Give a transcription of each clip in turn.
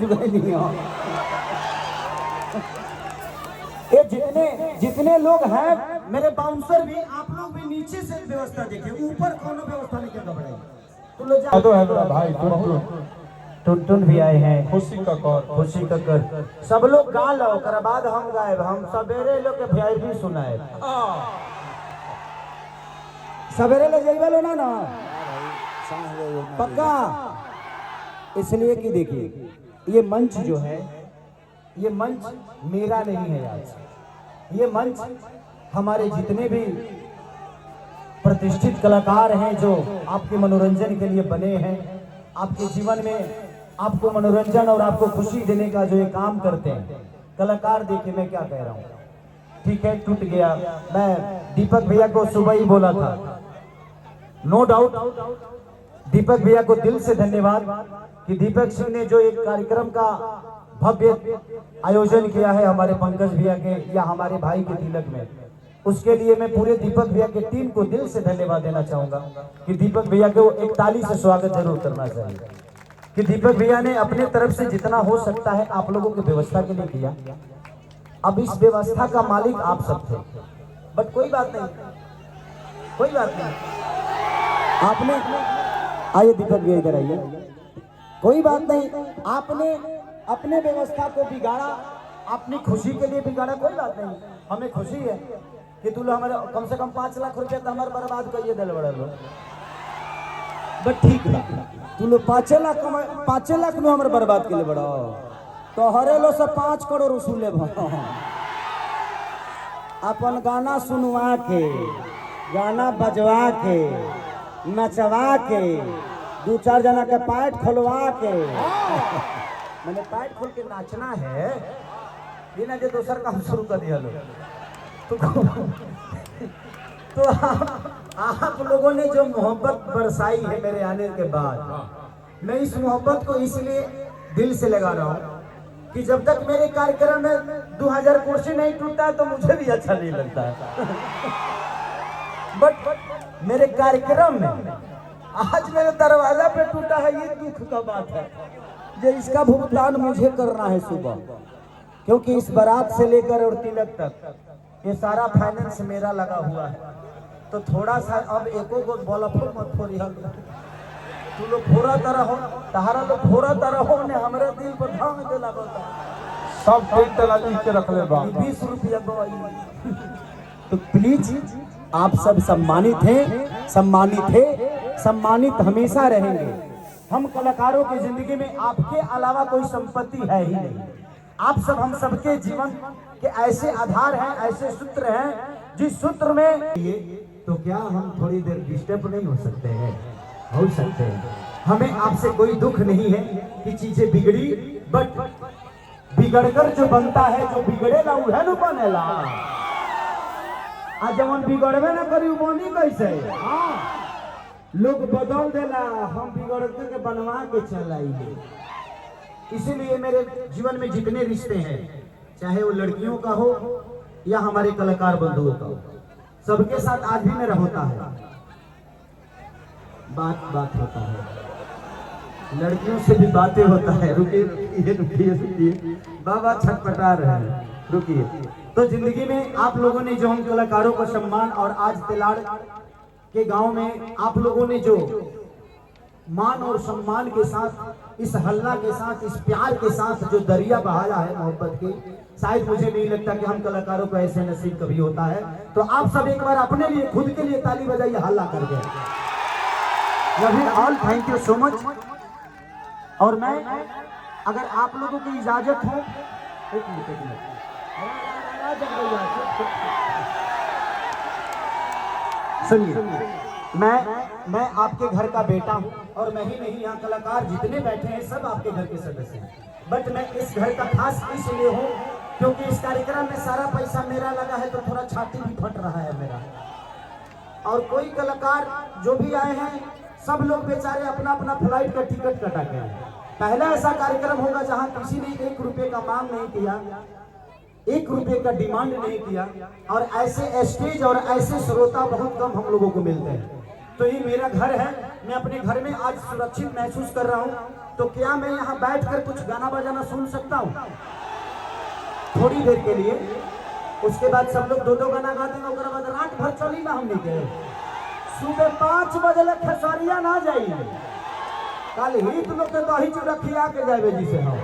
बुझ गए नहीं हो। ये जितने लोग हैं मेरे बाउंसर भी, आप लोग भी नीचे से व्यवस्था देखें, ऊपर कोनो व्यवस्था नहीं कर घबराई। तुम लोग तो है मेरा भाई टुन भी आए हैं, खुशी का कर सब लोग गा लो, ओकर बाद हम गायब। हम सवेरे लोग के VIP सुनाए, सवेरे ले जाइबा लो ना पक्का। इसलिए कि देखिए ये मंच जो है, ये मंच मेरा नहीं है आज, ये मंच हमारे जितने भी प्रतिष्ठित कलाकार हैं जो आपके मनोरंजन के लिए बने हैं, आपके जीवन में आपको मनोरंजन और आपको खुशी देने का जो ये काम करते हैं कलाकार। देखिए मैं क्या कह रहा हूँ, ठीक है टूट गया, मैं दीपक भैया को सुबह ही बोला था, नो डाउट दीपक भैया को दिल से धन्यवाद कि दीपक सिंह ने जो एक कार्यक्रम का भव्य आयोजन किया है हमारे पंकज भैया के या हमारे भाई के तिलक में, उसके लिए मैं पूरे दीपक भैया के टीम को दिल से धन्यवाद देना चाहूंगा कि दीपक भैया को एक ताली से स्वागत जरूर करना चाहिए कि दीपक भैया ने अपने तरफ से जितना हो सकता है आप लोगों की व्यवस्था के लिए किया। अब इस व्यवस्था का मालिक आप सब थे, बट कोई बात नहीं, कोई बात नहीं। आपने आइए दीपक भैया इधर आइए, कोई बात नहीं, आपने अपने व्यवस्था को बिगाड़ा, अपनी खुशी के लिए बिगाड़ा, कोई बात नहीं। हमें खुशी है कि तू हमारे कम से कम 5 लाख रुपया तो हमारे बर्बाद करिए दिल बड़ा लो, बट ठीक बा तू लोग 5 लाख में हमारे बर्बाद के लिए बड़ा तो हरे लो से 5 करोड़ वसूले अपन गाना सुनवा के, गाना बजवा के, नचवा के, 2-4 जना के पैट खोलवा के मैंने पैट खोल के नाचना है, ये ना जो दूसर काम शुरू कर दिया लोग। तो आप लोगों ने जो मोहब्बत बरसाई है मेरे आने के बाद, मैं इस मोहब्बत को इसलिए दिल से लगा रहा हूँ कि जब तक मेरे कार्यक्रम में 2000 कुर्सी नहीं टूटता है तो मुझे भी अच्छा नहीं लगता है। बट मेरे कार्यक्रम में आज मेरे दरवाजा पे टूटा है, ये दुख का बात है। ये इसका भुगतान मुझे करना है सुबह, क्योंकि इस बारात से लेकर और तिलक तक ये सारा फाइनेंस मेरा लगा हुआ है। तो थोड़ा सा अब एको को बलफो मत फोड़ी, तू लोग फोड़ा तरह हो, तहारा लोग फोड़ा तरह हो ने हमरे दिल पर धाम दे लगता सब ठीक तला लिख के रख ले बा 20 रुपया तो प्लीज आप सब सम्मानित हैं, सम्मानित हमेशा रहेंगे। हम कलाकारों की जिंदगी में आपके अलावा कोई संपत्ति है ही नहीं। आप सब हम सबके जीवन के ऐसे आधार हैं, ऐसे सूत्र हैं जिस सूत्र में ये तो क्या हम थोड़ी देर डिस्टर्ब नहीं हो सकते हैं? हो सकते हैं। हमें आपसे कोई दुख नहीं है कि चीजें बिगड़ी, बट बिगड़कर जो बनता है, जो बिगड़ेला उहे न बनेला। आज जवन बिगड़बे ना करी बनी कैसे? हाँ, लोग बदल देला, हम बिगड़ के बनवा के चल आइए। इसीलिए मेरे जीवन में जितने रिश्ते हैं, चाहे वो लड़कियों का हो या हमारे कलाकार बंधुओं का हो, सबके साथ आज भी मेरा होता है, बात होता है, लड़कियों से भी बातें होता है। रुकिए बाबा छटपटा रहे हैं, रुकिए। तो जिंदगी में आप लोगों ने जो हम कलाकारों का सम्मान, और आज तिलाड़ के गांव में आप लोगों ने जो मान और सम्मान के साथ, इस हल्ला के साथ, इस प्यार के साथ जो दरिया बहाया है मोहब्बत की, शायद मुझे नहीं लगता कि हम कलाकारों को ऐसे नसीब कभी होता है। तो आप सब एक बार अपने लिए, खुद के लिए ताली बजाइए, हल्ला करके। All thank you so much. और मैं, अगर आप लोगों की इजाजत हो, एक मिनट सुनिए, मैं आपके घर का बेटा हूं, और मैं ही नहीं, यहाँ कलाकार जितने बैठे हैं सब आपके घर के सदस्य हैं। बट मैं इस घर का खास इसलिए हूँ क्योंकि इस कार्यक्रम में सारा पैसा मेरा लगा है, तो थोड़ा छाती भी फट रहा है मेरा। और कोई कलाकार जो भी आए हैं, सब लोग बेचारे अपना अपना फ्लाइट का टिकट कटा के आए। पहला ऐसा कार्यक्रम होगा जहां किसी ने 1 रुपए का मांग नहीं किया, 1 रुपए का डिमांड नहीं किया, और ऐसे स्टेज और ऐसे श्रोता बहुत कम हम लोगों को मिलते हैं। तो ये मेरा घर है, मैं अपने घर में आज सुरक्षित महसूस कर रहा हूँ। तो क्या मैं यहाँ बैठकर कुछ गाना बजाना सुन सकता हूँ थोड़ी देर के लिए? उसके बाद सब लोग दो दो गाना गा देंगे, उसके बाद रात भर चली ना हमने के। सुबह 5 बजे लग खेसरिया ना जाइए, कल हित लोग के दही चूड़ा खिया के जाए जी से हम,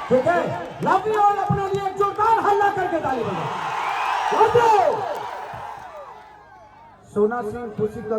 ठीक है? लव यू ऑल, अपने लिए एक जोरदार हल्ला करके ताली बजाओ। Love you. सोना सिंह खुशी का